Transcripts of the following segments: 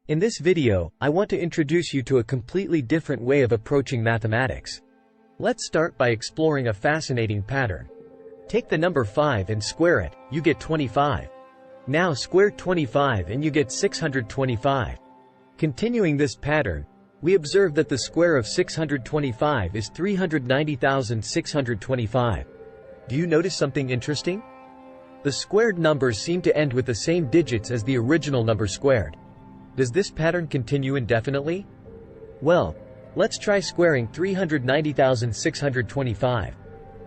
In this video, I want to introduce you to a completely different way of approaching mathematics. Let's start by exploring a fascinating pattern. Take the number 5 and square it, you get 25. Now square 25 and you get 625. Continuing this pattern, we observe that the square of 625 is 390,625. Do you notice something interesting? The squared numbers seem to end with the same digits as the original number squared. Does this pattern continue indefinitely? Well, let's try squaring 390,625.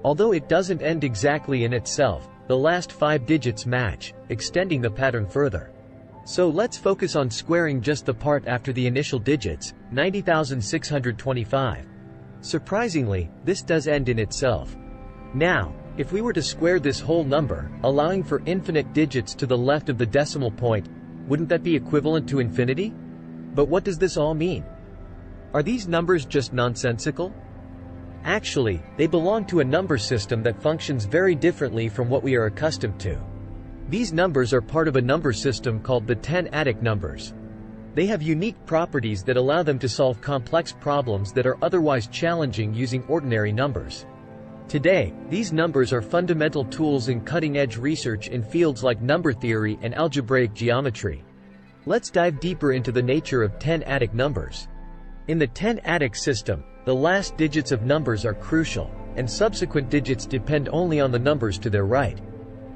Although it doesn't end exactly in itself, the last 5 digits match, extending the pattern further. So let's focus on squaring just the part after the initial digits, 90,625. Surprisingly, this does end in itself. Now, if we were to square this whole number, allowing for infinite digits to the left of the decimal point, wouldn't that be equivalent to infinity? But what does this all mean? Are these numbers just nonsensical? Actually, they belong to a number system that functions very differently from what we are accustomed to. These numbers are part of a number system called the 10 Adic numbers. They have unique properties that allow them to solve complex problems that are otherwise challenging using ordinary numbers. Today, these numbers are fundamental tools in cutting-edge research in fields like number theory and algebraic geometry. Let's dive deeper into the nature of 10 Adic numbers. In the 10 Adic system, the last digits of numbers are crucial, and subsequent digits depend only on the numbers to their right.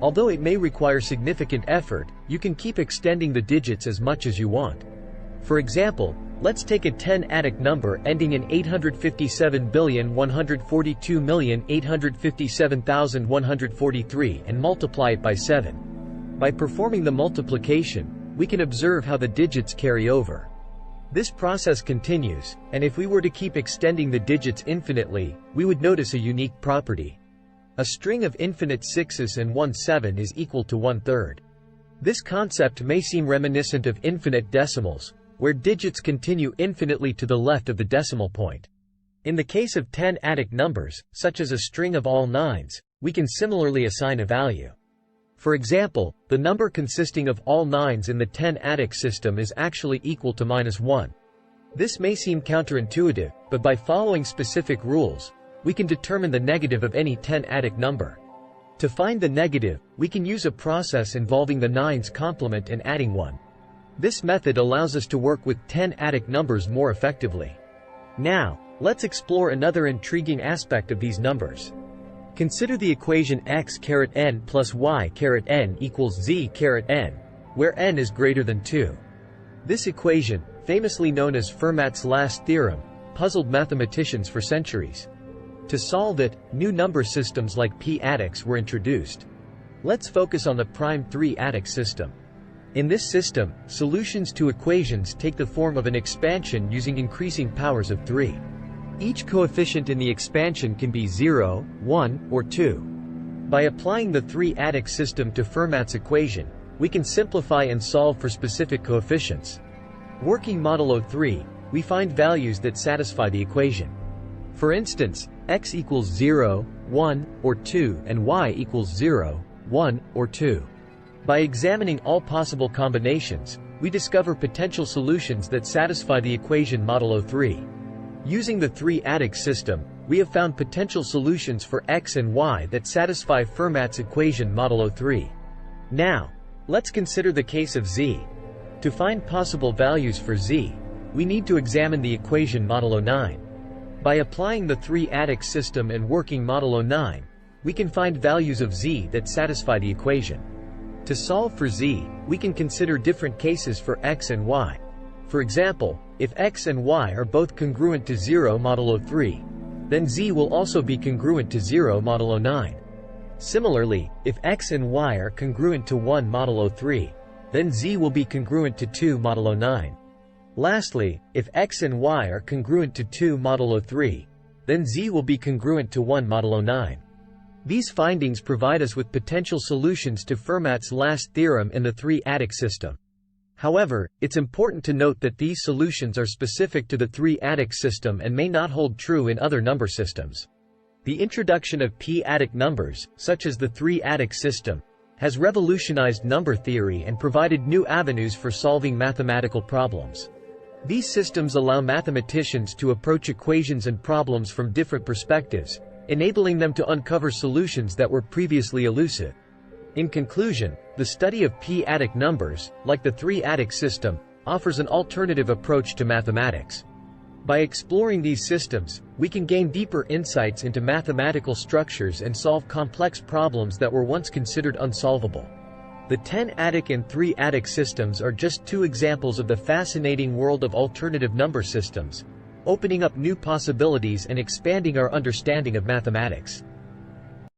Although it may require significant effort, you can keep extending the digits as much as you want. For example, let's take a 10 Adic number ending in 857,142,857,143 and multiply it by 7. By performing the multiplication, we can observe how the digits carry over. This process continues, and if we were to keep extending the digits infinitely, we would notice a unique property. A string of infinite 6s and 1 7 is equal to 1/3. This concept may seem reminiscent of infinite decimals, where digits continue infinitely to the left of the decimal point. In the case of 10 Adic numbers, such as a string of all 9s, we can similarly assign a value. For example, the number consisting of all 9s in the 10 Adic system is actually equal to -1. This may seem counterintuitive, but by following specific rules, we can determine the negative of any 10 Adic number. To find the negative, we can use a process involving the 9's complement and adding 1. This method allows us to work with 10 Adic numbers more effectively. Now, let's explore another intriguing aspect of these numbers. Consider the equation x(n plus y(n) equals z(n), where n is greater than 2. This equation, famously known as Fermat's last theorem, puzzled mathematicians for centuries. To solve it, new number systems like p-adics were introduced. Let's focus on the prime 3 Adic system. In this system, solutions to equations take the form of an expansion using increasing powers of 3. Each coefficient in the expansion can be 0, 1, or 2. By applying the 3 Adic system to Fermat's equation, we can simplify and solve for specific coefficients. Working modulo 3, we find values that satisfy the equation. For instance, x equals 0, 1, or 2 and y equals 0, 1, or 2. By examining all possible combinations, we discover potential solutions that satisfy the equation modulo 3. Using the 3 Adic system, we have found potential solutions for x and y that satisfy Fermat's equation modulo 3. Now, let's consider the case of z. To find possible values for z, we need to examine the equation modulo 9. By applying the 3 Adic system and working modulo 9, we can find values of z that satisfy the equation. To solve for z, we can consider different cases for x and y. For example, if x and y are both congruent to 0 modulo 3, then z will also be congruent to 0 modulo 9. Similarly, if x and y are congruent to 1 modulo 3, then z will be congruent to 2 modulo 9. Lastly, if x and y are congruent to 2 modulo 3, then z will be congruent to 1 modulo 9. These findings provide us with potential solutions to Fermat's last theorem in the 3 Adic system. However, it's important to note that these solutions are specific to the 3 Adic system and may not hold true in other number systems. The introduction of p-adic numbers, such as the 3 Adic system, has revolutionized number theory and provided new avenues for solving mathematical problems. These systems allow mathematicians to approach equations and problems from different perspectives, enabling them to uncover solutions that were previously elusive. In conclusion, the study of p-adic numbers, like the three-adic system, offers an alternative approach to mathematics. By exploring these systems, we can gain deeper insights into mathematical structures and solve complex problems that were once considered unsolvable. The 10-adic and 3-adic systems are just two examples of the fascinating world of alternative number systems, opening up new possibilities and expanding our understanding of mathematics.